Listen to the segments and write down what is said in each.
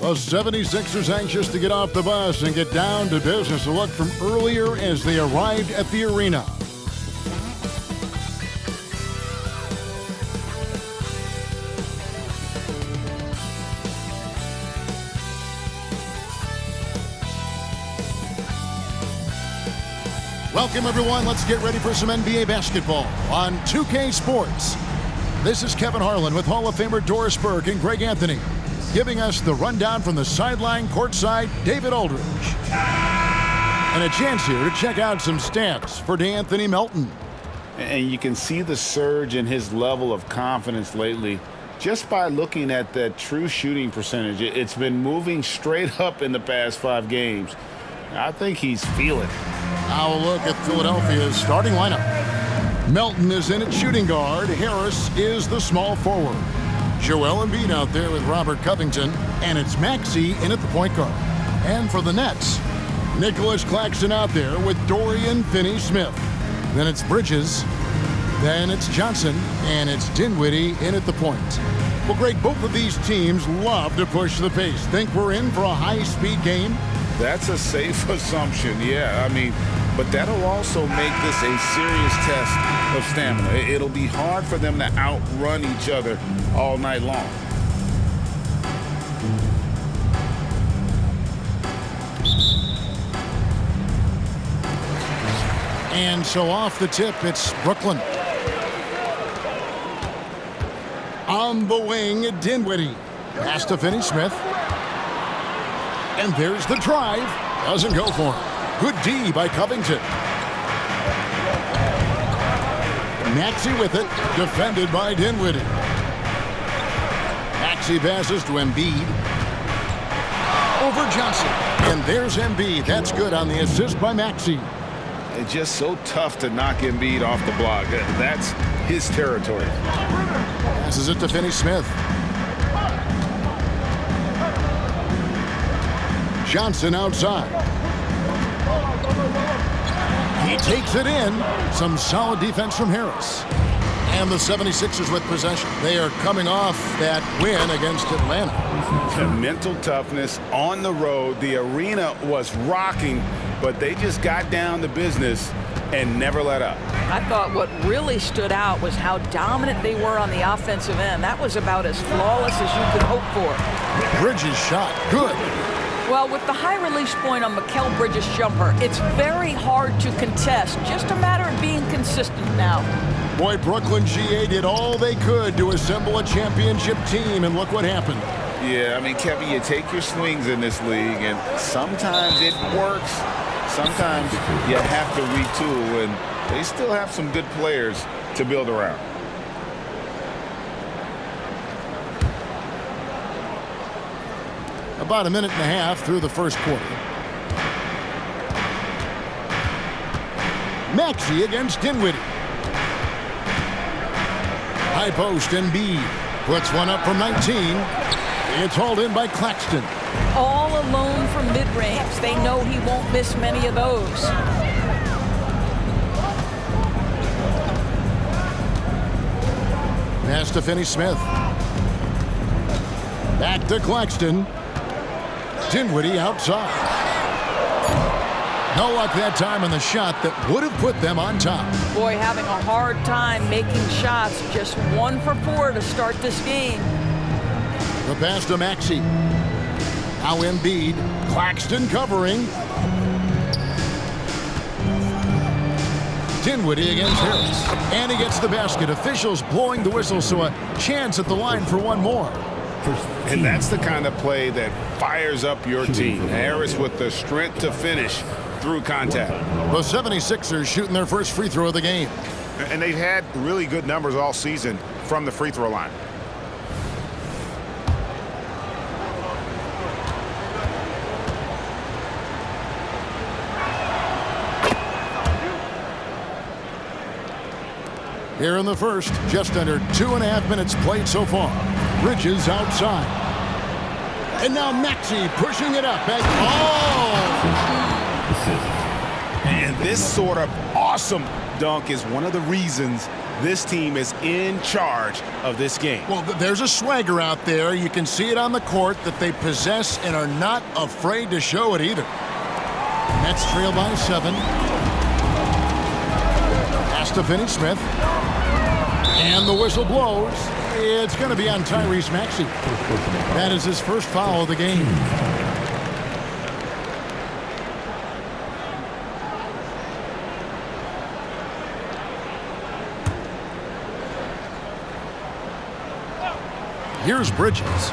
The 76ers anxious to get off the bus and get down to business. A look from earlier as they arrived at the arena. Welcome, everyone. Let's get ready for some NBA basketball on 2K Sports. This is Kevin Harlan with Hall of Famer Doris Burke and Greg Anthony, giving us the rundown from the sideline courtside, David Aldridge. And a chance here to check out some stats for D'Anthony Melton. And you can see the surge in his level of confidence lately just by looking at that true shooting percentage. It's been moving straight up in the past 5 games. I think he's feeling it. Now a look at Philadelphia's starting lineup. Melton is in at shooting guard. Harris is the small forward. Joel Embiid out there with Robert Covington. And it's Maxey in at the point guard. And for the Nets, Nicholas Claxton out there with Dorian Finney-Smith. Then it's Bridges. Then it's Johnson. And it's Dinwiddie in at the point. Well, Greg, both of these teams love to push the pace. Think we're in for a high-speed game? That's a safe assumption, yeah. But that'll also make this a serious test of stamina. It'll be hard for them to outrun each other all night long. And so off the tip, it's Brooklyn. On the wing, Dinwiddie. Pass to Finney-Smith. And there's the drive. Doesn't go for him. Good D by Covington. Maxey with it. Defended by Dinwiddie. Maxey passes to Embiid. Over Johnson. And there's Embiid. That's good on the assist by Maxey. It's just so tough to knock Embiid off the block. That's his territory. Passes it to Finney-Smith. Johnson outside. He takes it in. Some solid defense from Harris. And the 76ers with possession. They are coming off that win against Atlanta. The mental toughness on the road. The arena was rocking, but they just got down to business and never let up. I thought what really stood out was how dominant they were on the offensive end. That was about as flawless as you could hope for. Bridges shot. Good. Well, with the high release point on Mikal Bridges' jumper, it's very hard to contest. Just a matter of being consistent now. Boy, Brooklyn GA did all they could to assemble a championship team, and look what happened. Yeah, Kevin, you take your swings in this league, and sometimes it works. Sometimes you have to retool, and they still have some good players to build around. About a minute and a half through the first quarter. Maxey against Dinwiddie. High post, Embiid puts one up from 19. It's hauled in by Claxton. All alone from mid-range. They know he won't miss many of those. Pass to Finney-Smith. Back to Claxton. Dinwiddie outside. No luck that time on the shot that would have put them on top. Boy, having a hard time making shots. Just 1 for 4 to start this game. The pass to Maxey. Now Embiid. Claxton covering. Dinwiddie against Harris. And he gets the basket. Officials blowing the whistle, so a chance at the line for one more. And that's the kind of play that fires up your team. Harris with the strength to finish through contact. The 76ers shooting their first free throw of the game. And they've had really good numbers all season from the free throw line. Here in the first, just under 2.5 minutes played so far. Bridges outside. And now Maxey pushing it up. And And this sort of awesome dunk is one of the reasons this team is in charge of this game. Well, there's a swagger out there. You can see it on the court that they possess and are not afraid to show it either. Nets trail by 7. Pass to Finney-Smith. And the whistle blows. It's going to be on Tyrese Maxey. That is his first foul of the game. Here's Bridges.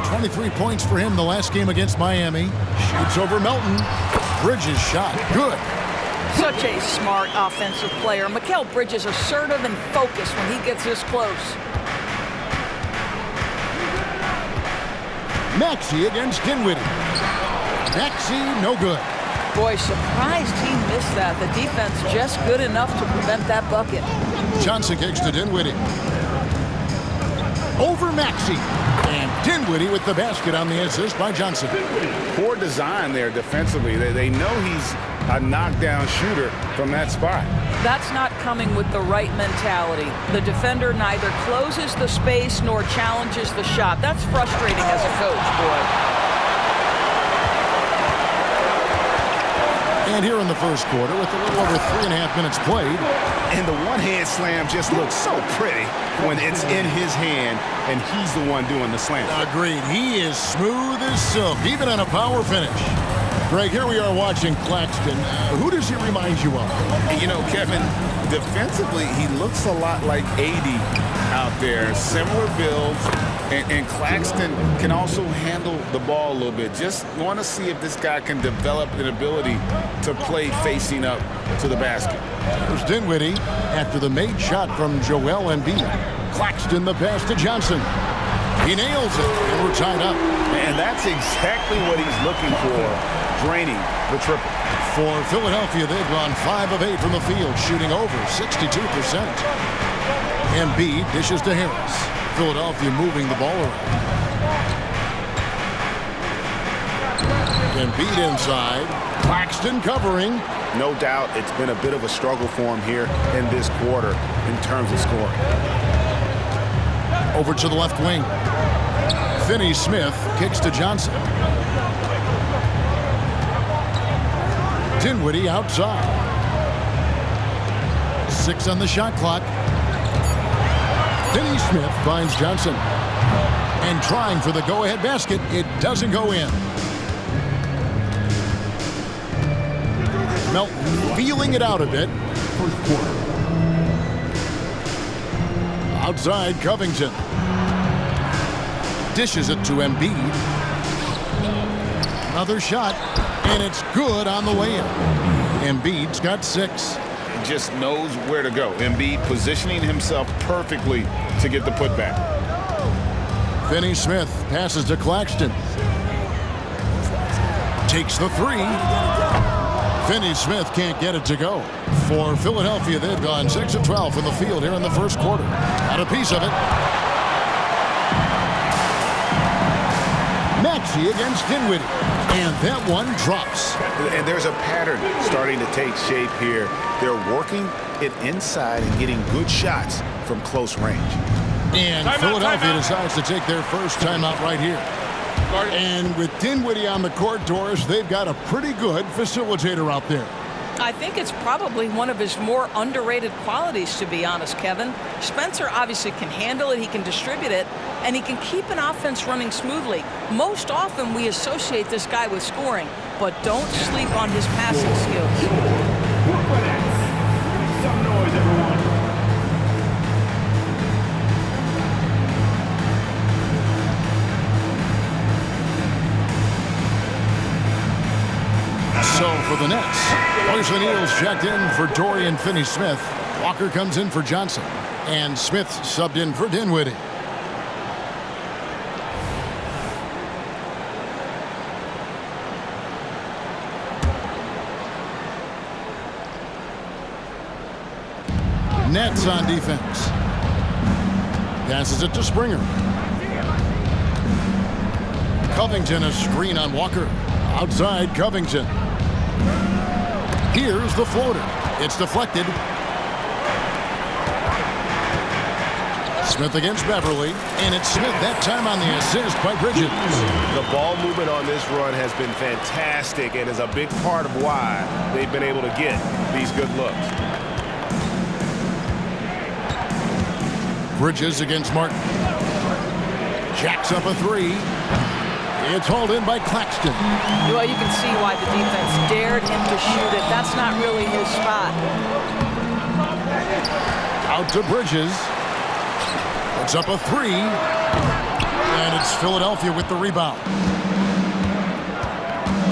23 points for him the last game against Miami. Shoots over Melton. Bridges shot. Good. Such a smart offensive player. Mikal Bridges assertive and focused when he gets this close. Maxey against Dinwiddie. Maxey, no good. Boy, surprised he missed that. The defense just good enough to prevent that bucket. Johnson kicks to Dinwiddie. Over Maxey. And Dinwiddie with the basket on the assist by Johnson. Poor design there defensively. They know he's a knockdown shooter from that spot. That's not coming with the right mentality. The defender neither closes the space nor challenges the shot. That's frustrating as a coach, boy. And here in the first quarter, with a little over 3.5 minutes played. And the one-hand slam just looks so pretty when it's in his hand and he's the one doing the slam. Agreed. He is smooth as silk, even on a power finish. Greg, here we are watching Claxton. Who does he remind you of? You know, Kevin, defensively, he looks a lot like AD out there. Similar builds. And Claxton can also handle the ball a little bit. Just want to see if this guy can develop an ability to play facing up to the basket. There's Dinwiddie after the made shot from Joel Embiid. Claxton the pass to Johnson. He nails it, and we're tied up. And that's exactly what he's looking for, draining the triple. For Philadelphia, they've gone 5 of 8 from the field, shooting over 62%. Embiid dishes to Harris. Philadelphia moving the ball around. Embiid inside. Claxton covering. No doubt it's been a bit of a struggle for him here in this quarter in terms of scoring. Over to the left wing. Finney-Smith kicks to Johnson. Dinwiddie outside. 6 on the shot clock. Finney-Smith finds Johnson. And trying for the go-ahead basket. It doesn't go in. Melton feeling it out a bit. First quarter. Outside Covington. Dishes it to Embiid. Another shot. And it's good on the way in. Embiid's got 6. Just knows where to go. Embiid positioning himself perfectly to get the putback. Finney-Smith passes to Claxton. Takes the 3. Finney-Smith can't get it to go. For Philadelphia, they've gone 6 of 12 from the field here in the first quarter. Got a piece of it. Maxey against Dinwiddie. And that one drops. And there's a pattern starting to take shape here. They're working it inside and getting good shots from close range. And Philadelphia decides to take their first timeout right here. And with Dinwiddie on the court, Doris, they've got a pretty good facilitator out there. I think it's probably one of his more underrated qualities, to be honest, Kevin. Spencer obviously can handle it, he can distribute it, and he can keep an offense running smoothly. Most often we associate this guy with scoring, but don't sleep on his passing skills. Some noise, everyone. So for the Nets, Wesley Neal's checked in for Dorian Finney-Smith. Walker comes in for Johnson. And Smith subbed in for Dinwiddie. Nets on defense. Passes it to Springer. Covington, a screen on Walker. Outside Covington. Here's the floater. It's deflected. Smith against Beverly, and it's Smith that time on the assist by Bridges. The ball movement on this run has been fantastic and is a big part of why they've been able to get these good looks. Bridges against Martin. Jacks up a three. It's hauled in by Claxton. Well, you can see why the defense dared him to shoot it. That's not really his spot. Out to Bridges. It's up a three. And it's Philadelphia with the rebound.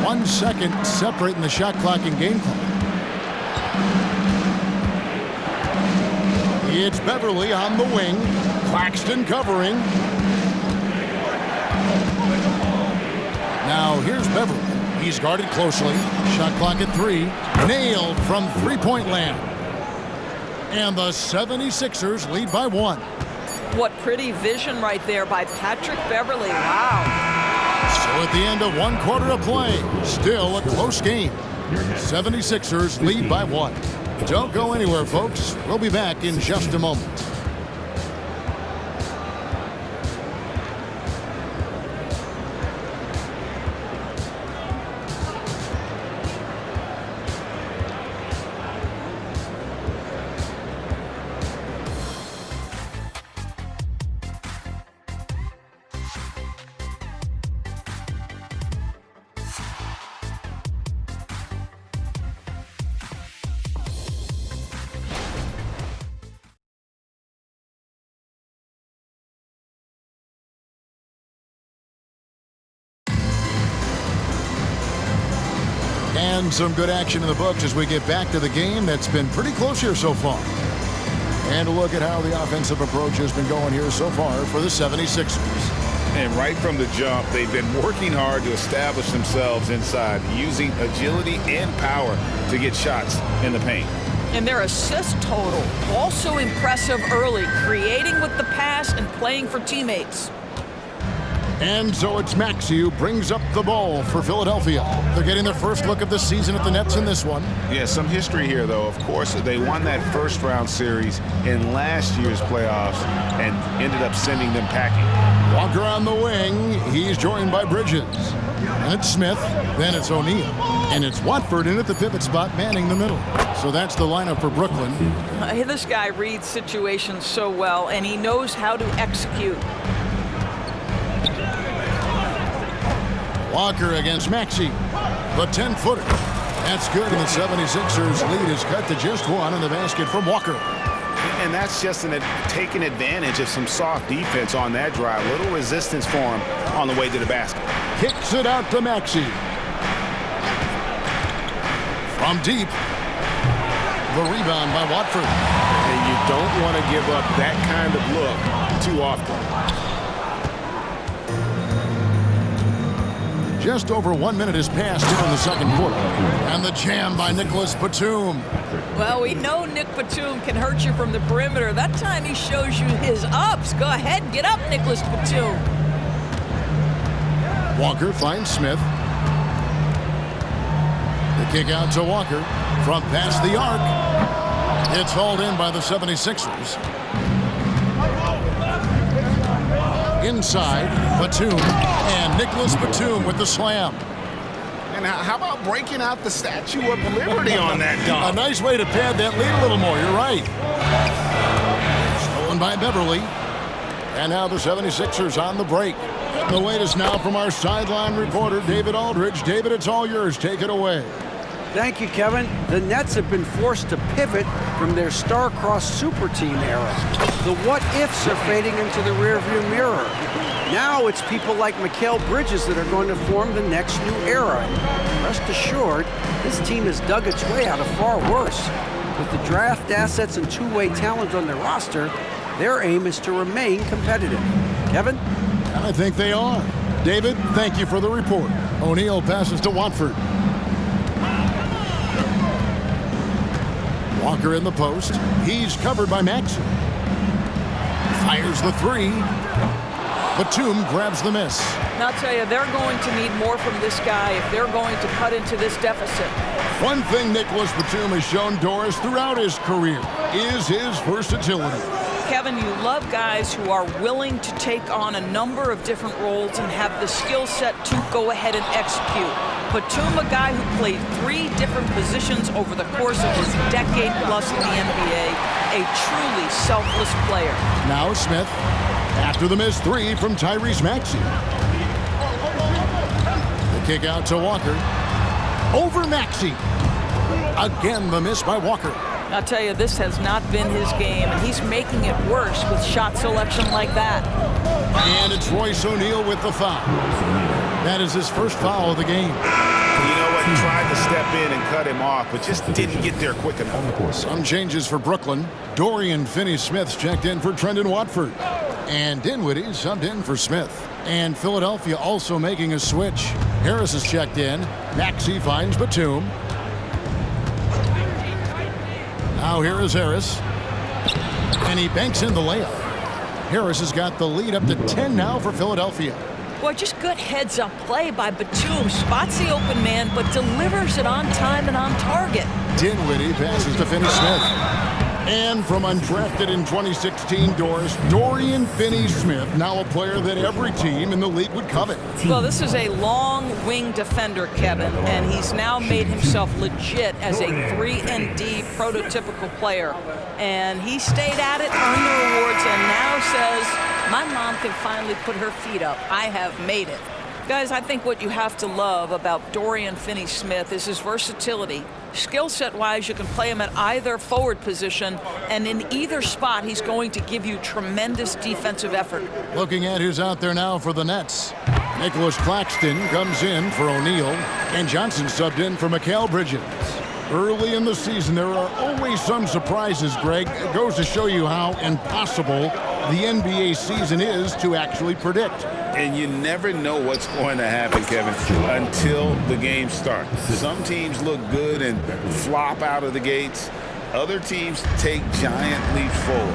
1 second separating the shot clock and game clock. It's Beverly on the wing. Claxton covering. Now here's Beverly. He's guarded closely. Shot clock at 3. Nailed from three-point land. And the 76ers lead by 1. What pretty vision right there by Patrick Beverly. Wow. So at the end of 1 quarter of play, still a close game. 76ers lead by 1. Don't go anywhere, folks. We'll be back in just a moment. And some good action in the books as we get back to the game that's been pretty close here so far. And a look at how the offensive approach has been going here so far for the 76ers. And right from the jump, they've been working hard to establish themselves inside, using agility and power to get shots in the paint. And their assist total, also impressive early, creating with the pass and playing for teammates. And so it's Maxey who brings up the ball for Philadelphia. They're getting their first look of the season at the Nets in this one. Yeah, some history here, though. Of course, they won that first-round series in last year's playoffs and ended up sending them packing. Walker on the wing. He's joined by Bridges. And it's Smith. Then it's O'Neal. And it's Watford in at the pivot spot, manning the middle. So that's the lineup for Brooklyn. This guy reads situations so well, and he knows how to execute. Walker against Maxey. The 10-footer. That's good, and the 76ers lead is cut to just 1 in the basket from Walker. And that's just taking advantage of some soft defense on that drive. Little resistance for him on the way to the basket. Kicks it out to Maxey. From deep. The rebound by Watford. And you don't want to give up that kind of look too often. Just over 1 minute has passed here in the second quarter. And the jam by Nicholas Batum. Well, we know Nick Batum can hurt you from the perimeter. That time he shows you his ups. Go ahead, get up, Nicholas Batum. Walker finds Smith. The kick out to Walker from past the arc. It's hauled in by the 76ers. Inside, Batum, and Nicholas Batum with the slam. And how about breaking out the Statue of Liberty on that dunk? A nice way to pad that lead a little more, you're right. Stolen by Beverly. And now the 76ers on the break. The latest now from our sideline reporter, David Aldridge. David, it's all yours. Take it away. Thank you, Kevin. The Nets have been forced to pivot from their star-crossed super team era. The what-ifs are fading into the rearview mirror. Now it's people like Mikal Bridges that are going to form the next new era. Rest assured, this team has dug its way out of far worse. With the draft assets and two-way talent on their roster, their aim is to remain competitive. Kevin? I think they are. David, thank you for the report. O'Neal passes to Watford. Walker in the post. He's covered by Maxey. Fires the three. Batum grabs the miss. And I'll tell you, they're going to need more from this guy if they're going to cut into this deficit. One thing Nicholas Batum has shown Doris throughout his career is his versatility. Kevin, you love guys who are willing to take on a number of different roles and have the skill set to go ahead and execute. Batum, a guy who played 3 different positions over the course of his decade plus in the NBA, a truly selfless player. Now Smith, after the missed 3 from Tyrese Maxey. The kick out to Walker. Over Maxey. Again, the miss by Walker. I'll tell you, this has not been his game, and he's making it worse with shot selection like that. And it's Royce O'Neal with the foul. That is his first foul of the game. You know what? He tried to step in and cut him off, but just didn't get there quick enough. Some changes for Brooklyn. Dorian Finney-Smith's checked in for Trendon Watford. And Dinwiddie subbed in for Smith. And Philadelphia also making a switch. Harris is checked in. Maxey finds Batum. Now here is Harris. And he banks in the layup. Harris has got the lead up to 10 now for Philadelphia. Boy, just good heads-up play by Batum. Spots the open man, but delivers it on time and on target. Dinwiddie passes to Finney-Smith. And from undrafted in 2016 doors, Dorian Finney-Smith, now a player that every team in the league would covet. Well, this is a long wing defender, Kevin, and he's now made himself legit as a 3-and-D prototypical player. And he stayed at it, earned the rewards, and now says, my mom can finally put her feet up. I have made it. Guys, I think what you have to love about Dorian Finney-Smith is his versatility. Skill set-wise, you can play him at either forward position, and in either spot, he's going to give you tremendous defensive effort. Looking at who's out there now for the Nets. Nicholas Claxton comes in for O'Neal, and Johnson subbed in for Mikal Bridges. Early in the season, there are always some surprises, Greg. It goes to show you how impossible the NBA season is to actually predict. And you never know what's going to happen, Kevin, until the game starts. Some teams look good and flop out of the gates. Other teams take giant leaps forward.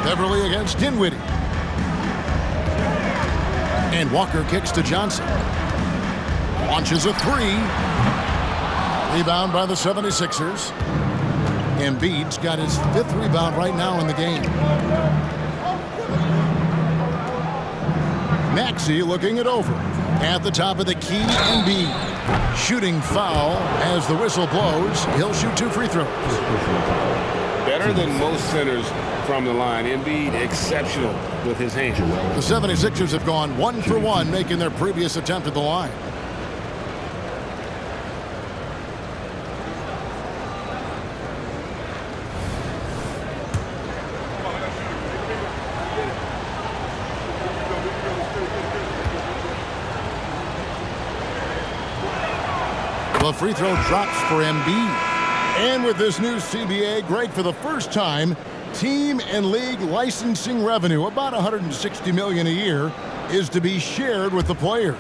Beverly against Dinwiddie. And Walker kicks to Johnson. Launches a 3. Rebound by the 76ers. Embiid's got his 5th rebound right now in the game. Maxey looking it over. At the top of the key, Embiid. Shooting foul as the whistle blows. He'll shoot 2 free throws. Better than most centers from the line. Embiid exceptional with his hands. The 76ers have gone 1 for 1, making their previous attempt at the line. The free throw drops for Embiid. And with this new CBA, Greg, for the first time, team and league licensing revenue, about $160 million a year, is to be shared with the players.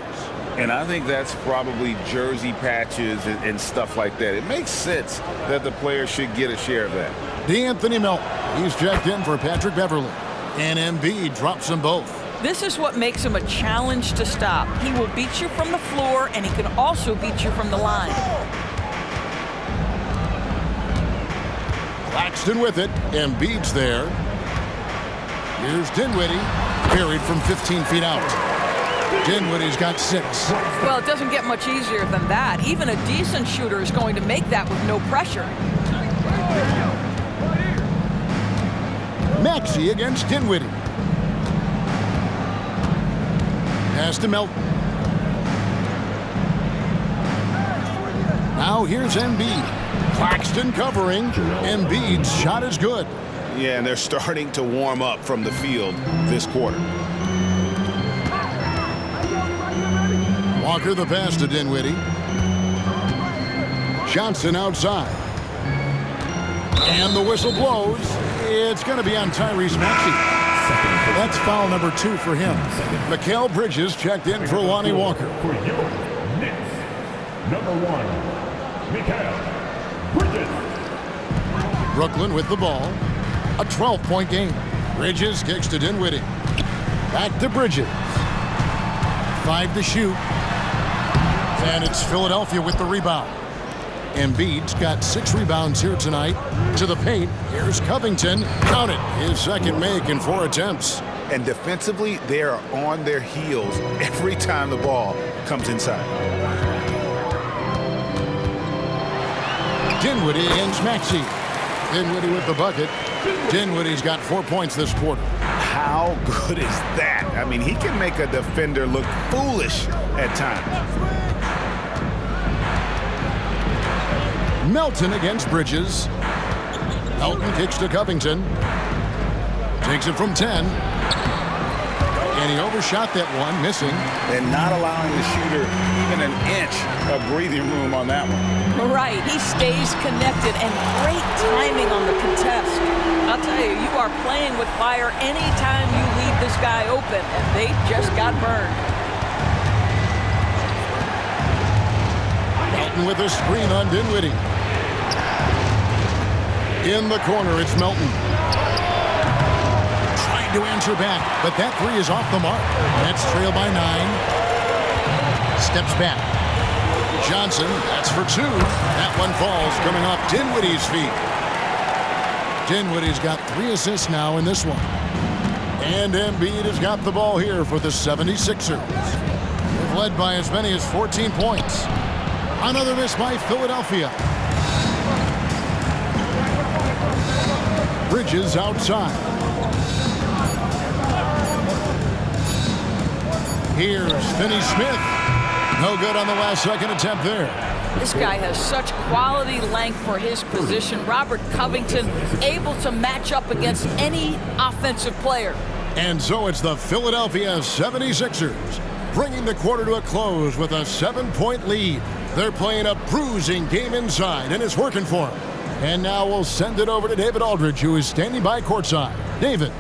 And I think that's probably jersey patches and stuff like that. It makes sense that the players should get a share of that. D'Anthony Melton, he's checked in for Patrick Beverly. And Embiid drops them both. This is what makes him a challenge to stop. He will beat you from the floor, and he can also beat you from the line. Claxton with it. Embiid's there. Here's Dinwiddie. Buried from 15 feet out. Dinwiddie's got 6. Well, it doesn't get much easier than that. Even a decent shooter is going to make that with no pressure. Maxey against Dinwiddie. Pass to Melton. Now here's Embiid. Claxton covering. Embiid's shot is good. Yeah, and they're starting to warm up from the field this quarter. Walker the pass to Dinwiddie. Johnson outside. And the whistle blows. It's going to be on Tyrese Maxey. That's foul number 2 for him. Mikal Bridges checked in for Lonnie Walker. For your Knicks, number 1, Mikal Bridges. Brooklyn with the ball. A 12-point game. Bridges kicks to Dinwiddie. Back to Bridges. 5 to shoot. And it's Philadelphia with the rebound. Embiid's got 6 rebounds here tonight. To the paint, here's Covington. Count it, his second make in 4 attempts. And defensively, they are on their heels every time the ball comes inside. Dinwiddie against Maxey. Dinwiddie with the bucket. Dinwiddie's got 4 points this quarter. How good is that? I mean, he can make a defender look foolish at times. Melton against Bridges. Melton kicks to Covington. Takes it from 10. And he overshot that one, missing. And not allowing the shooter even an inch of breathing room on that one. Right, he stays connected and great timing on the contest. I'll tell you, you are playing with fire anytime you leave this guy open, and they just got burned. Melton with a screen on Dinwiddie. In the corner, it's Melton. Trying to answer back, but that 3 is off the mark. Nets trail by 9. Steps back. Johnson, that's for 2. That one falls, coming off Dinwiddie's feet. Dinwiddie's got 3 assists now in this one. And Embiid has got the ball here for the 76ers. They've led by as many as 14 points. Another miss by Philadelphia. Bridges outside. Here's Finney-Smith. No good on the last second attempt there. This guy has such quality length for his position. Robert Covington able to match up against any offensive player. And so it's the Philadelphia 76ers bringing the quarter to a close with a 7-point lead. They're playing a bruising game inside, and it's working for them. And now we'll send it over to David Aldridge, who is standing by courtside. David.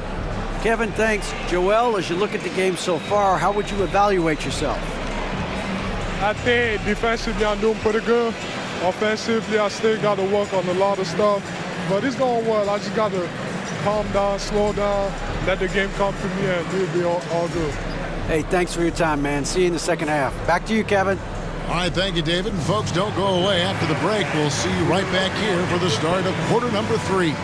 Kevin, thanks. Joel, as you look at the game so far, how would you evaluate yourself? I think defensively I'm doing pretty good. Offensively, I still got to work on a lot of stuff. But it's going well. I just got to calm down, slow down, let the game come to me, and it'll be all good. Hey, thanks for your time, man. See you in the second half. Back to you, Kevin. All right, thank you, David. And folks, don't go away. After the break, we'll see you right back here for the start of quarter number 3.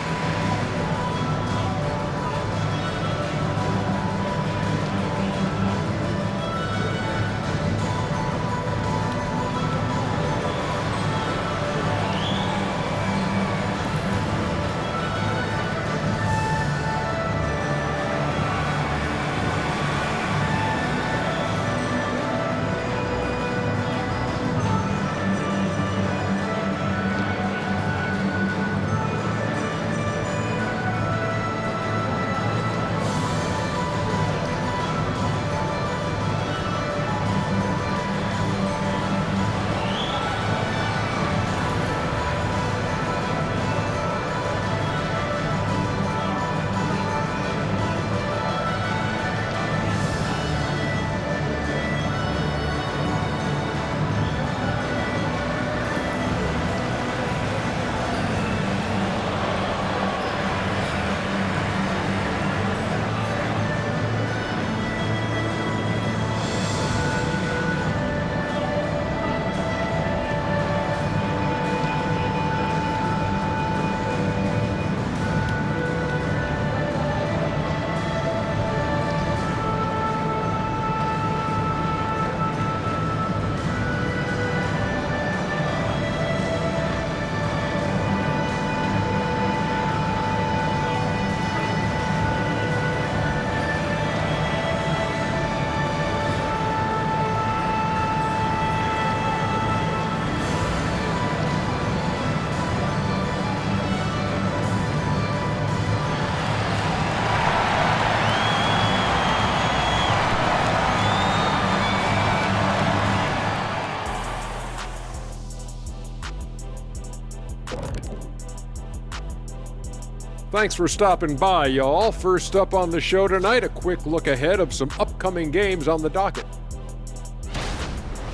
Thanks for stopping by, y'all. First up on the show tonight, a quick look ahead of some upcoming games on the docket.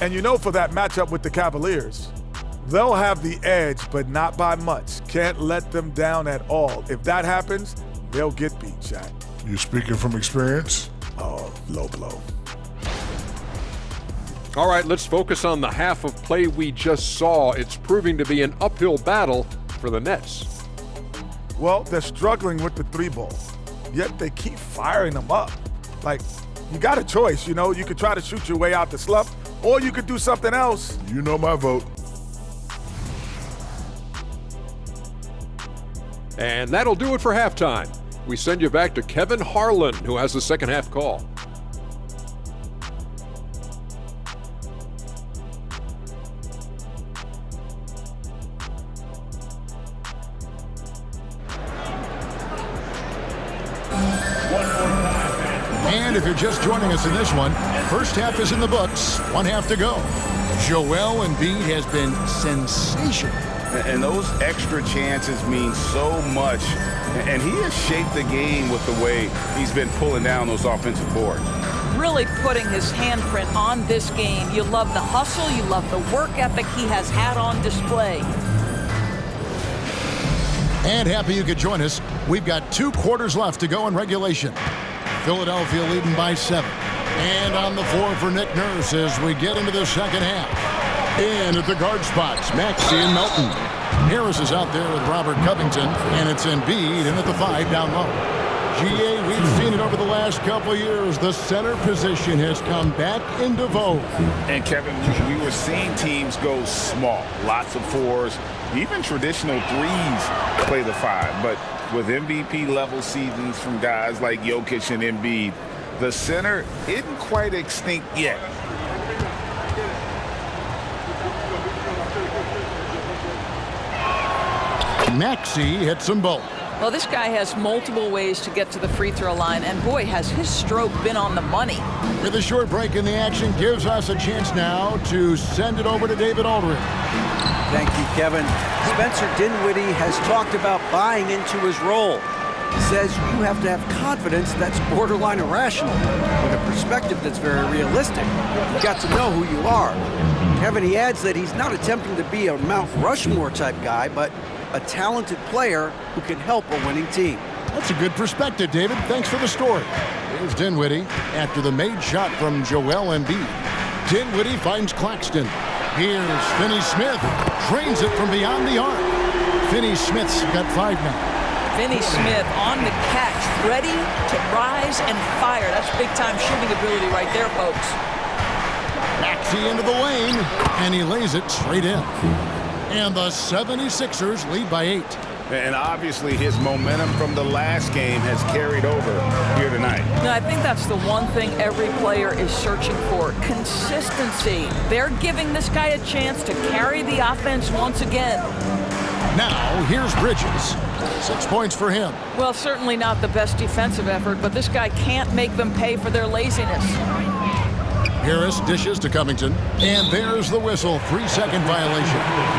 And you know, for that matchup with the Cavaliers, they'll have the edge, but not by much. Can't let them down at all. If that happens, they'll get beat, Shaq. You speaking from experience? Oh, low blow. All right, let's focus on the half of play we just saw. It's proving to be an uphill battle for the Nets. Well, they're struggling with the 3-ball, yet they keep firing them up. Like, you got a choice, you know? You could try to shoot your way out the slump, or you could do something else. You know my vote. And that'll do it for halftime. We send you back to Kevin Harlan, who has the second half call. And if you're just joining us in this one, first half is in the books, 1 half to go. Joel Embiid has been sensational. And those extra chances mean so much. And he has shaped the game with the way he's been pulling down those offensive boards. Really putting his handprint on this game. You love the hustle, you love the work ethic he has had on display. And happy you could join us. We've got 2 quarters left to go in regulation. Philadelphia leading by 7. And on the floor for Nick Nurse as we get into the second half. In at the guard spots, Maxey and Melton. Harris is out there with Robert Covington, and it's Embiid in at the 5 down low. GA, we've seen it over the last couple of years. The center position has come back into vogue. And Kevin, we were seeing teams go small, lots of 4s, even traditional 3s play the 5. But with MVP level seasons from guys like Jokic and Embiid, the center isn't quite extinct yet. Maxey hits them both. Well, this guy has multiple ways to get to the free throw line, and boy, has his stroke been on the money. With a short break in the action, gives us a chance now to send it over to David Aldridge. Thank you, Kevin. Spencer Dinwiddie has talked about buying into his role. He says you have to have confidence that's borderline irrational, with a perspective that's very realistic. You've got to know who you are. Kevin, he adds that he's not attempting to be a Mount Rushmore type guy, but a talented player who can help a winning team. That's a good perspective, David. Thanks for the story. Here's Dinwiddie after the made shot from Joel Embiid. Dinwiddie finds Claxton. Here's Finney-Smith. Drains it from beyond the arc. Finney-Smith's got 5 now. Finney-Smith on the catch, ready to rise and fire. That's big-time shooting ability right there, folks. Maxey into the lane, and he lays it straight in. And the 76ers lead by 8. And obviously his momentum from the last game has carried over here tonight. Now, I think that's the one thing every player is searching for, consistency. They're giving this guy a chance to carry the offense once again. Now, here's Bridges. 6 points for him. Well, certainly not the best defensive effort, but this guy can't make them pay for their laziness. Harris dishes to Covington, and there's the whistle. 3-second violation.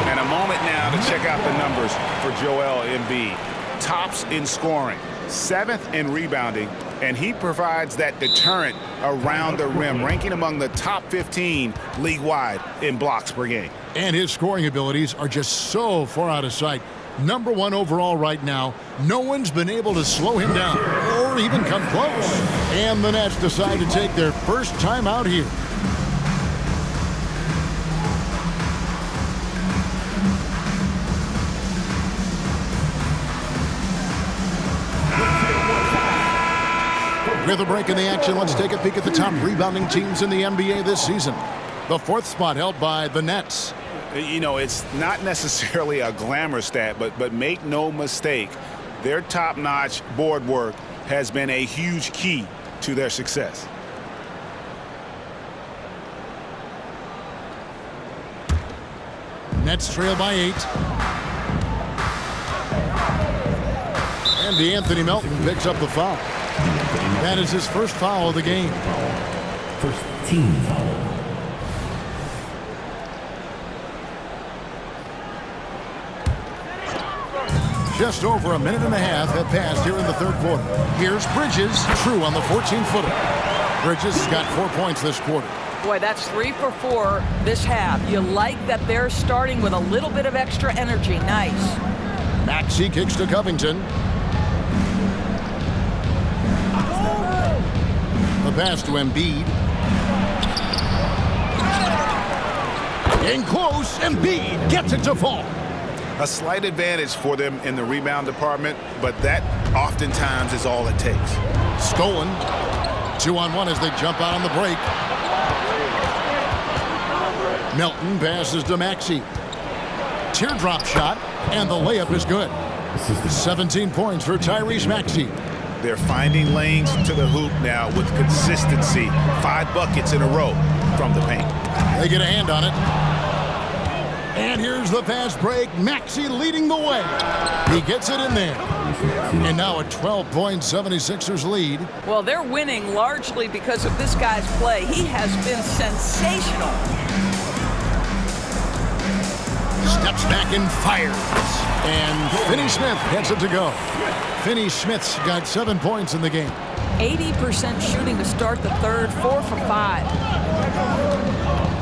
And a moment now to check out the numbers for Joel Embiid. Tops in scoring, 7th in rebounding, and he provides that deterrent around the rim, ranking among the top 15 league-wide in blocks per game. And his scoring abilities are just so far out of sight. Number 1 overall right now. No one's been able to slow him down or even come close. And the Nets decide to take their first time out here. With a break in the action, let's take a peek at the top rebounding teams in the NBA this season. The 4th spot held by the Nets. You know, it's not necessarily a glamour stat, but make no mistake, their top-notch board work has been a huge key to their success. Nets trail by 8. And DeAnthony Melton picks up the foul. That is his first foul of the game. First team foul. Just over a minute and a half have passed here in the 3rd quarter. Here's Bridges, true on the 14-footer. Bridges has got 4 points this quarter. Boy, that's 3 for 4 this half. You like that they're starting with a little bit of extra energy. Nice. Maxey kicks to Covington. The pass to Embiid. In close, Embiid gets it to fall. A slight advantage for them in the rebound department, but that oftentimes is all it takes. Stolen. 2-on-1 as they jump out on the break. Melton passes to Maxey. Teardrop shot, and the layup is good. 17 points for Tyrese Maxey. They're finding lanes to the hoop now with consistency. 5 buckets in a row from the paint. They get a hand on it. And here's the fast break. Maxey leading the way. He gets it in there. And now a 12-point 76ers lead. Well, they're winning largely because of this guy's play. He has been sensational. Steps back and fires. And Finney Smith gets it to go. Finney Smith's got 7 points in the game. 80% shooting to start the third, 4 for 5.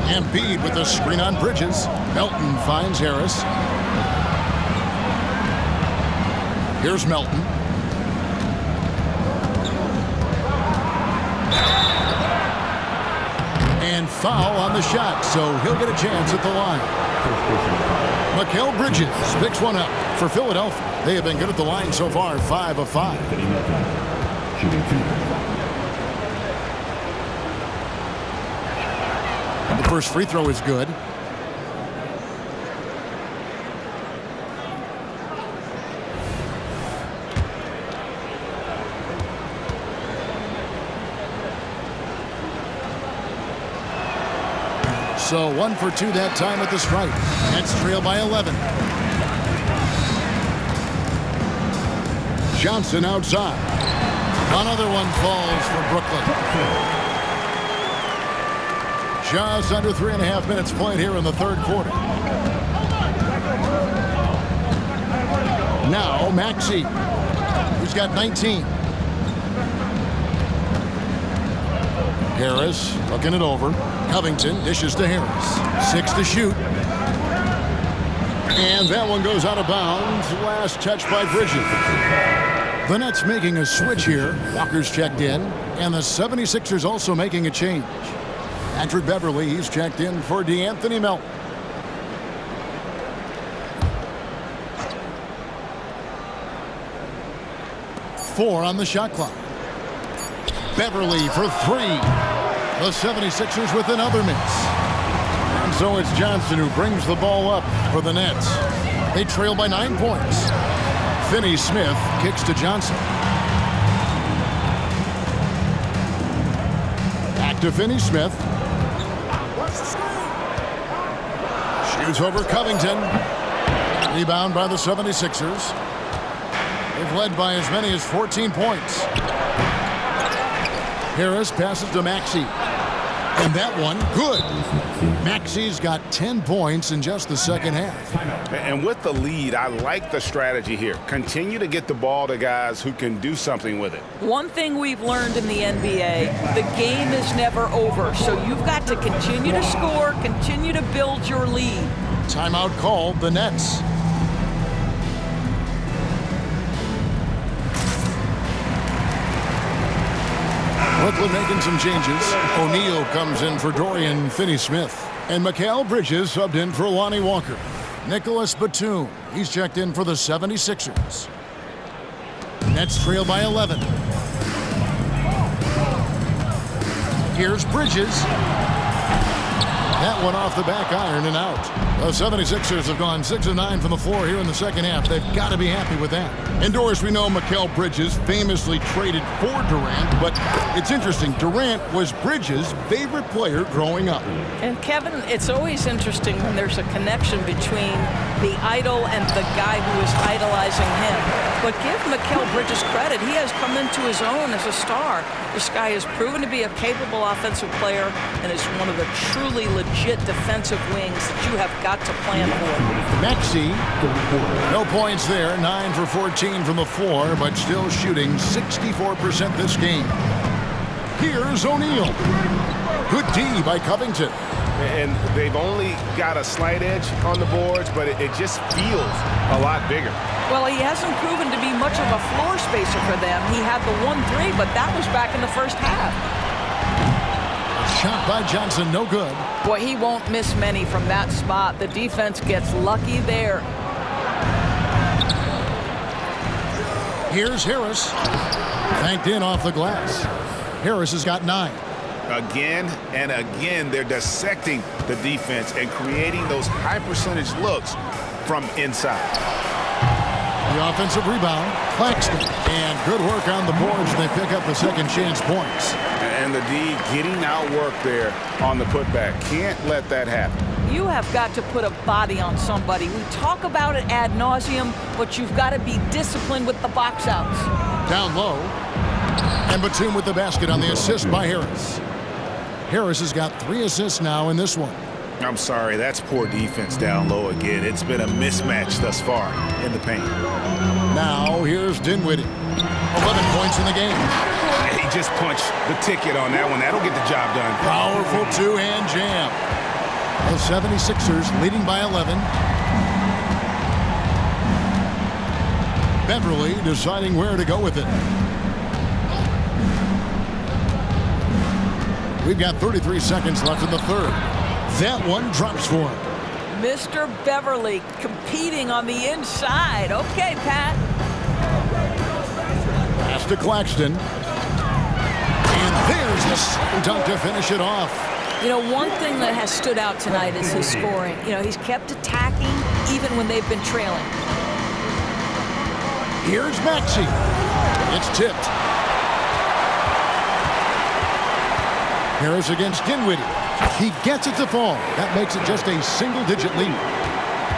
Embiid with the screen on Bridges. Melton finds Harris. Here's Melton. And foul on the shot, so he'll get a chance at the line. Mikal Bridges picks one up for Philadelphia. They have been good at the line so far, 5 of 5. The first free throw is good. So 1 for 2 that time at the stripe. Nets trail by 11. Johnson outside. Another one falls for Brooklyn. Just under 3.5 minutes played here in the third quarter. Now Maxey, who's got 19. Harris looking it over. Covington dishes to Harris. 6 to shoot. And that one goes out of bounds. Last touch by Bridges. The Nets making a switch here. Walker's checked in. And the 76ers also making a change. Andrew Beverly, he's checked in for DeAnthony Melton. Four on the shot clock. Beverly for 3. The 76ers with another miss. And so it's Johnson who brings the ball up for the Nets. They trail by 9 points. Finney Smith kicks to Johnson. Back to Finney Smith. Shoots over Covington. Rebound by the 76ers. They've led by as many as 14 points. Harris passes to Maxey. And that one, good. Maxey's got 10 points in just the second half. And with the lead, I like the strategy here. Continue to get the ball to guys who can do something with it. One thing we've learned in the NBA, the game is never over. So you've got to continue to score, continue to build your lead. Timeout called, the Nets. Brooklyn making some changes. O'Neal comes in for Dorian Finney-Smith. And Mikal Bridges subbed in for Lonnie Walker. Nicholas Batum, he's checked in for the 76ers. Nets trail by 11. Here's Bridges. That one off the back iron and out. The 76ers have gone 6 of 9 from the floor here in the second half. They've got to be happy with that. And Doris, we know Mikal Bridges famously traded for Durant, but it's interesting. Durant was Bridges' favorite player growing up. And Kevin, it's always interesting when there's a connection between the idol and the guy who is idolizing him. But give Mikal Bridges credit. He has come into his own as a star. This guy has proven to be a capable offensive player and is one of the truly legit defensive wings that you have got to plan for. Maxey, no points there. 9 for 14 from the floor, but still shooting 64% this game. Here's O'Neal. Good D by Covington. And they've only got a slight edge on the boards, but it just feels a lot bigger. Well, he hasn't proven to be much of a floor spacer for them. He had the 1-3, but that was back in the first half. shot by Johnson, no good. Boy, he won't miss many from that spot. The defense gets lucky there. Here's Harris. Banked in off the glass. Harris has got 9. Again and again, they're dissecting the defense and creating those high percentage looks from inside. The offensive rebound, Claxton. And good work on the boards. They pick up the second chance points. And the D getting outworked there on the putback. Can't let that happen. You have got to put a body on somebody. We talk about it ad nauseum, but you've got to be disciplined with the box outs. Down low. And Batum with the basket on the assist by Harris. Harris has got 3 assists now in this one. I'm sorry, that's poor defense down low again. It's been a mismatch thus far in the paint. Now here's Dinwiddie. 11 points in the game. He just punched the ticket on that one. That'll get the job done. Powerful two-hand jam. The 76ers leading by 11. Beverly deciding where to go with it. We've got 33 seconds left in the third. That one drops for him. Mr. Beverly competing on the inside. Okay, Pat. Pass to Claxton. And there's the slam dunk to finish it off. You know, one thing that has stood out tonight is his scoring. You know, he's kept attacking even when they've been trailing. Here's Maxey. It's tipped. Harris against Dinwiddie. He gets it to fall. That makes it just a single-digit lead.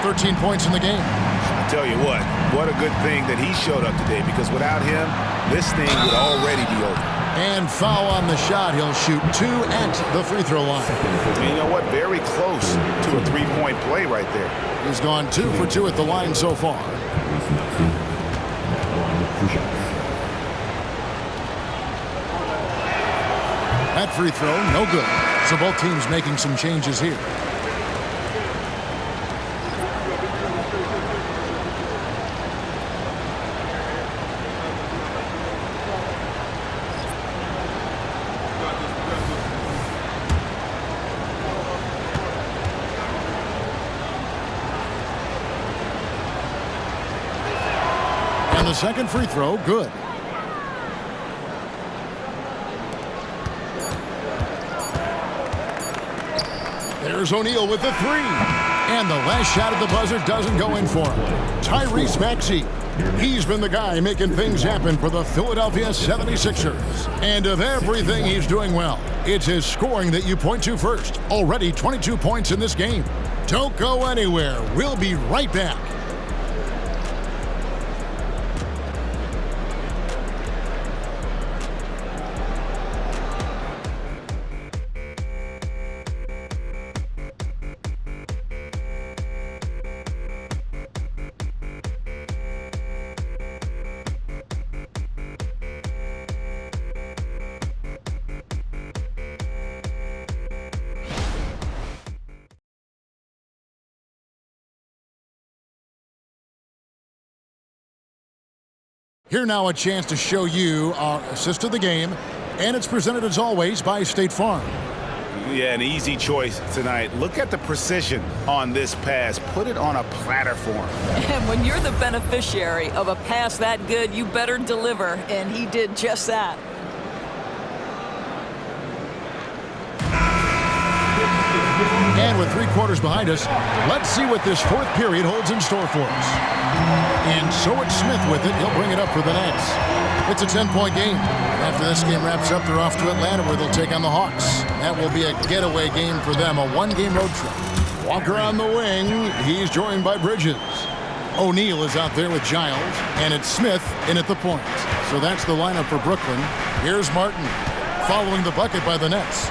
13 points in the game. I tell you what a good thing that he showed up today, because without him, this thing would already be over. And foul on the shot. He'll shoot 2 at the free throw line. And you know what? Very close to a three-point play right there. He's gone 2 for 2 at the line so far. That free throw, no good. So both teams making some changes here. And the second free throw, good. There's O'Neal with the 3. And the last shot at the buzzer doesn't go in for him. Tyrese Maxey. He's been the guy making things happen for the Philadelphia 76ers. And of everything he's doing well, it's his scoring that you point to first. Already 22 points in this game. Don't go anywhere. We'll be right back. Here now a chance to show you our assist of the game, and it's presented as always by State Farm. Yeah, an easy choice tonight. Look at the precision on this pass. Put it on a platter for him. And when you're the beneficiary of a pass that good, you better deliver, and he did just that. And with 3 quarters behind us, let's see what this fourth period holds in store for us. And so it's Smith with it. He'll bring it up for the Nets. It's a 10-point game. After this game wraps up, they're off to Atlanta where they'll take on the Hawks. That will be a getaway game for them, a 1-game road trip. Walker on the wing. He's joined by Bridges. O'Neal is out there with Giles, and it's Smith in at the point. So that's the lineup for Brooklyn. Here's Martin following the bucket by the Nets.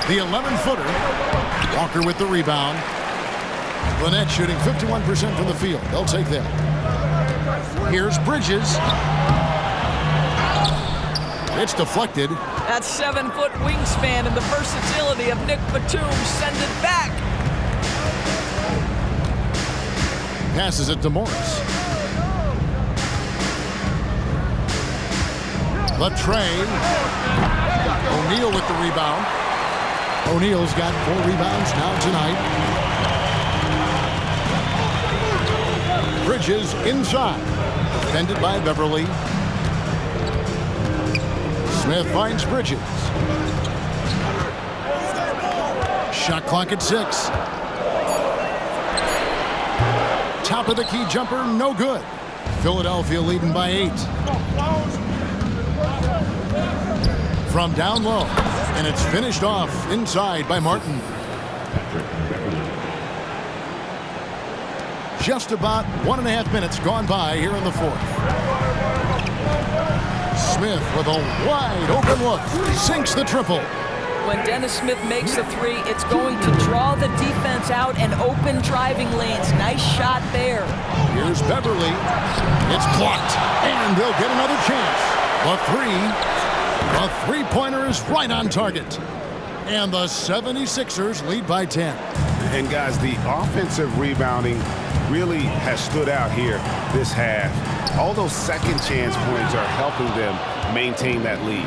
The 11-footer. Walker with the rebound. The Nets shooting 51% from the field. They'll take that. Here's Bridges. It's deflected. That 7-foot wingspan and the versatility of Nick Batum send it back. Passes it to Morris. The tray. O'Neal with the rebound. O'Neal's got 4 rebounds now tonight. Bridges inside. Defended by Beverly. Smith finds Bridges. Shot clock at 6. Top of the key jumper, no good. Philadelphia leading by 8. From down low, and it's finished off inside by Martin. Just about 1.5 minutes gone by here in the 4th. Smith with a wide open look, sinks the triple. When Dennis Smith makes the 3, it's going to draw the defense out and open driving lanes. Nice shot there. Here's Beverly. It's blocked, and they'll get another chance. The three-pointer is right on target. And the 76ers lead by 10. And guys, the offensive rebounding really has stood out here this half. All those second chance points are helping them maintain that lead.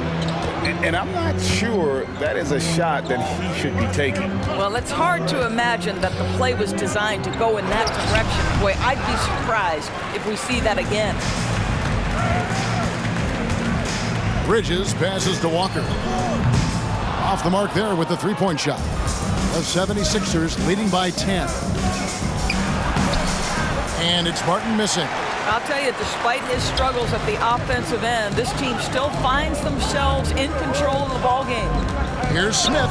And I'm not sure that is a shot that he should be taking. Well, it's hard to imagine that the play was designed to go in that direction. Boy, I'd be surprised if we see that again. Bridges passes to Walker. Off the mark there with the three-point shot. The 76ers leading by 10. And it's Martin missing. I'll tell you, despite his struggles at the offensive end, this team still finds themselves in control of the ball game. Here's Smith.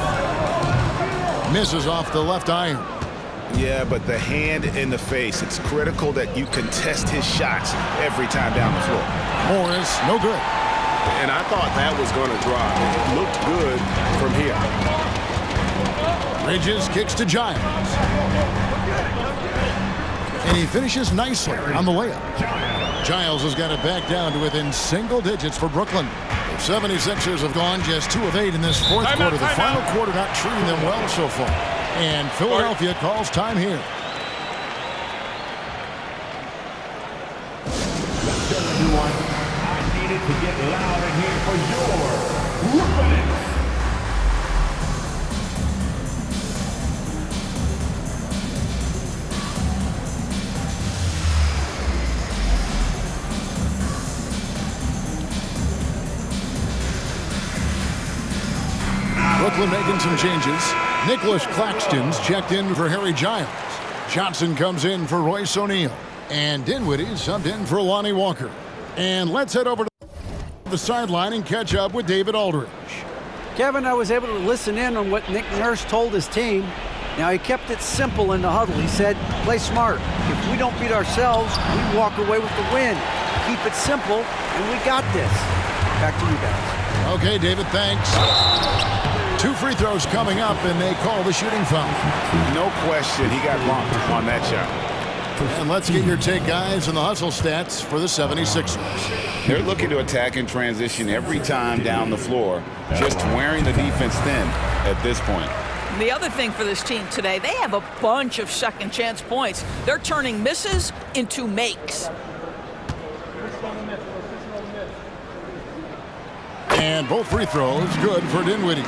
Misses off the left iron. Yeah, but the hand in the face, it's critical that you contest his shots every time down the floor. Morris, no good. And I thought that was going to drop. It looked good from here. Bridges kicks to Giles. And he finishes nicely on the layup. Giles has got it back down to within single digits for Brooklyn. The 76ers have gone just 2 of 8 in this 4th quarter. The final quarter not treating them well so far. And Philadelphia calls time here. Everyone, I needed to get loud in here for your Brooklyn. Brooklyn making some changes. Nicholas Claxton's checked in for Harry Giles. Johnson comes in for Royce O'Neal. And Dinwiddie subbed in for Lonnie Walker. And let's head over to the sideline and catch up with David Aldridge. Kevin, I was able to listen in on what Nick Nurse told his team. Now, he kept it simple in the huddle. He said, play smart. If we don't beat ourselves, we walk away with the win. Keep it simple, and we got this. Back to you guys. Okay, David, thanks. 2 free throws coming up, and they call the shooting foul. No question, he got bumped on that shot. And let's get your take, guys, on the hustle stats for the 76ers. They're looking to attack and transition every time down the floor, just wearing the defense thin at this point. The other thing for this team today, they have a bunch of second chance points. They're turning misses into makes. And both free throws good for Dinwiddie.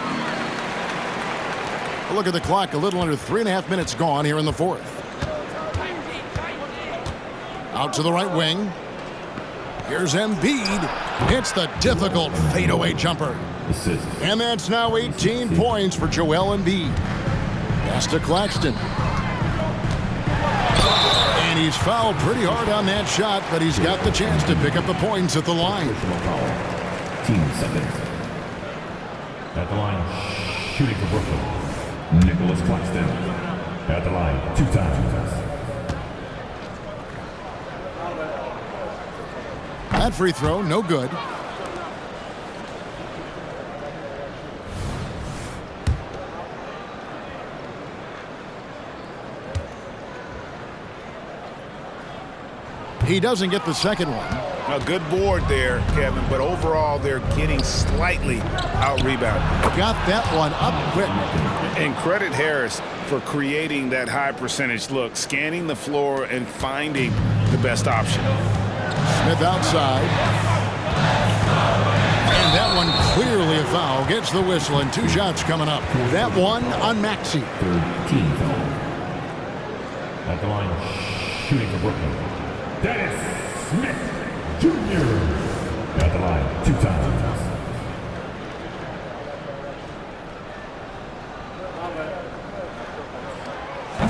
Look at the clock, a little under 3.5 minutes gone here in the 4th. Out to the right wing. Here's Embiid. Hits the difficult fadeaway jumper. And that's now 18 points for Joel Embiid. Pass to Claxton. And he's fouled pretty hard on that shot, but he's got the chance to pick up the points at the line. Team seconds. At the line, shooting for Brooklyn, Nicholas Claxton. At the line, 2 times. That free throw, no good. He doesn't get the second one. A good board there, Kevin, but overall they're getting slightly out-rebounded. Got that one up quick. And credit Harris for creating that high percentage look, scanning the floor and finding the best option. Smith outside. And That one clearly a foul. Gets the whistle, and 2 shots coming up. That one on Maxey. Third team foul. At the line, shooting for Brooklyn, Dennis Smith Jr. At the line, 2 times.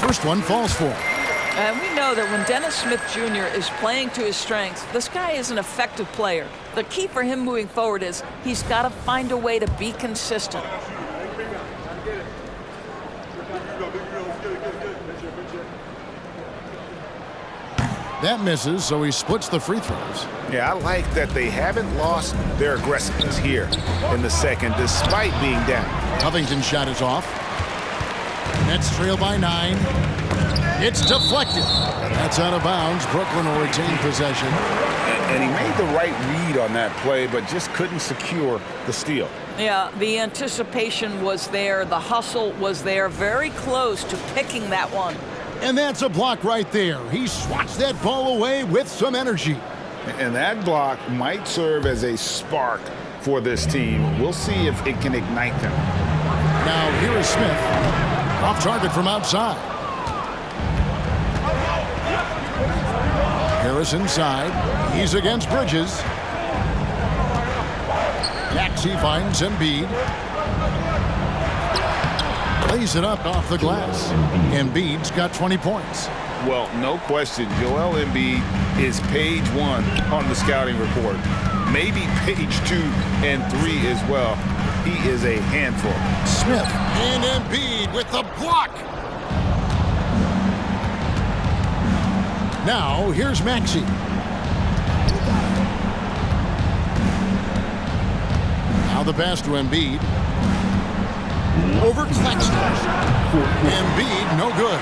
First one falls for. And we know that when Dennis Smith Jr. is playing to his strengths, this guy is an effective player. The key for him moving forward is he's got to find a way to be consistent. That misses, so he splits the free throws. Yeah, I like that they haven't lost their aggressiveness here in the second, despite being down. Covington's shot is off. Nets trail by 9. It's deflected. That's out of bounds. Brooklyn will retain possession. And he made the right read on that play, but just couldn't secure the steal. Yeah, the anticipation was there. The hustle was there. Very close to picking that one. And that's a block right there. He swats that ball away with some energy. And that block might serve as a spark for this team. We'll see if it can ignite them. Now here is Smith. Off target from outside. Harris inside. He's against Bridges. Maxey finds Embiid. Lays it up off the glass. Embiid's got 20 points. Well, no question, Joel Embiid is page 1 on the scouting report. Maybe page 2 and 3 as well. He is a handful. Smith and Embiid with the block. Now, here's Maxey. Now the pass to Embiid. Over Claxton. Embiid, no good.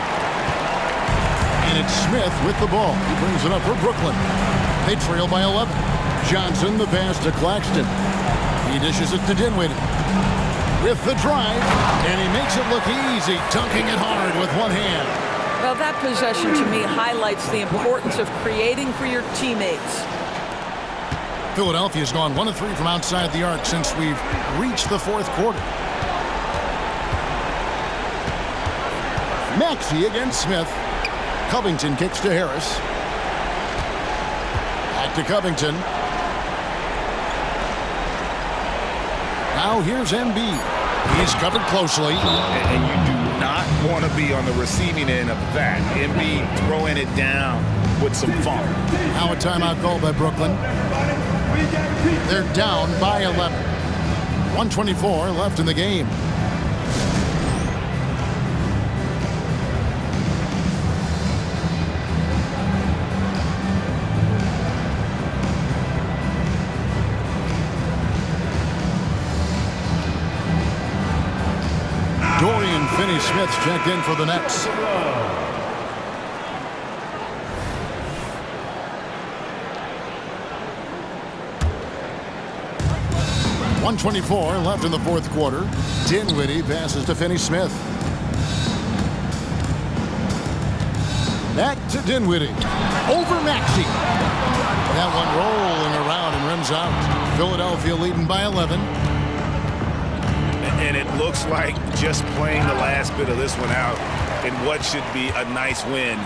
And it's Smith with the ball. He brings it up for Brooklyn. They trail by 11. Johnson, the pass to Claxton. He dishes it to Dinwiddie. With the drive, and he makes it look easy, dunking it hard with one hand. Well, that possession to me highlights the importance of creating for your teammates. Philadelphia's gone 1 of 3 from outside the arc since we've reached the 4th quarter. Maxey against Smith. Covington kicks to Harris. Back to Covington. Now here's Embiid. He's covered closely. And you do not want to be on the receiving end of that. Embiid throwing it down with some funk. Now a timeout called by Brooklyn. They're down by 11. 1:24 left in the game. Dorian Finney-Smith's checked in for the Nets. .124 left in the 4th quarter. Dinwiddie passes to Finney-Smith. Back to Dinwiddie. Over Maxey. That one rolling around and rims out. Philadelphia leading by 11. And it looks like just playing the last bit of this one out in what should be a nice win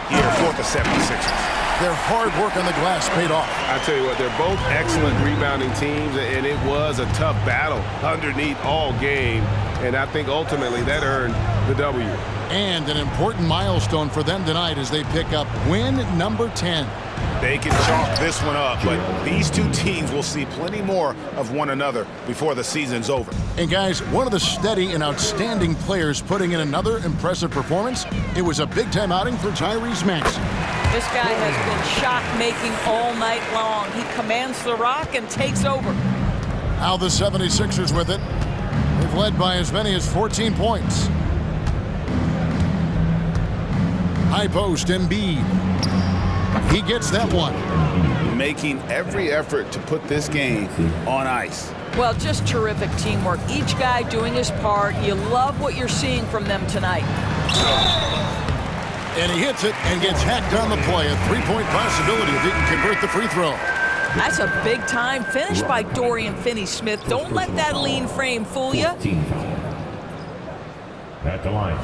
here for the 76ers. Their hard work on the glass paid off. I tell you what, they're both excellent rebounding teams, and it was a tough battle underneath all game. And I think ultimately that earned the W. And an important milestone for them tonight as they pick up win number 10. They can chalk this one up, but these two teams will see plenty more of one another before the season's over. And guys, one of the steady and outstanding players putting in another impressive performance. It was a big-time outing for Tyrese Maxey. This guy has been shot-making all night long. He commands the rock and takes over. Now the 76ers with it. They've led by as many as 14 points. High post, Embiid. He gets that one. Making every effort to put this game on ice. Well, just terrific teamwork. Each guy doing his part. You love what you're seeing from them tonight. And he hits it and gets hacked on the play. A 3-point possibility if he can convert the free throw. That's a big-time finish by Dorian Finney-Smith. Don't let that lean frame fool you. At the line,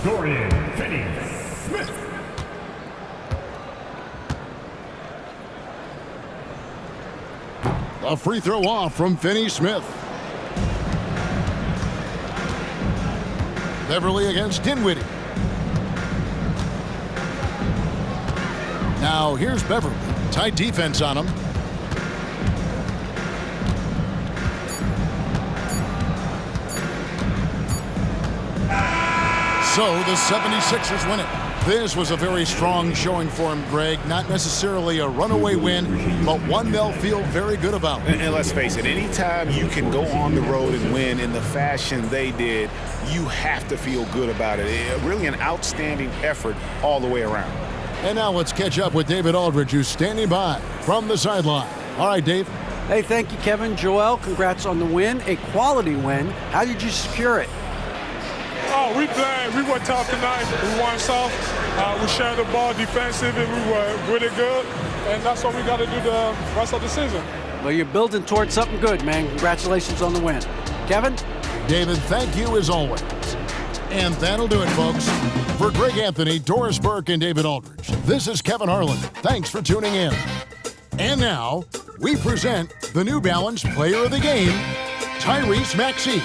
Dorian Finney-Smith. A free throw off from Finney-Smith. Beverly against Dinwiddie. Now here's Beverly. Tight defense on him. So the 76ers win it. This was a very strong showing for him, Greg. Not necessarily a runaway win, but one they'll feel very good about. And let's face it, anytime you can go on the road and win in the fashion they did, you have to feel good about it. Really an outstanding effort all the way around. And now let's catch up with David Aldridge, who's standing by from the sideline. All right, Dave. Hey, thank you, Kevin. Joel, congrats on the win, a quality win. How did you secure it? Oh, we played. We were tough tonight. We won soft. We shared the ball defensive, and we were really good. And that's what we got to do the rest of the season. Well, you're building towards something good, man. Congratulations on the win. Kevin? David, thank you as always. And that'll do it, folks. For Greg Anthony, Doris Burke, and David Aldridge, this is Kevin Harlan. Thanks for tuning in. And now, we present the New Balance Player of the Game, Tyrese Maxey.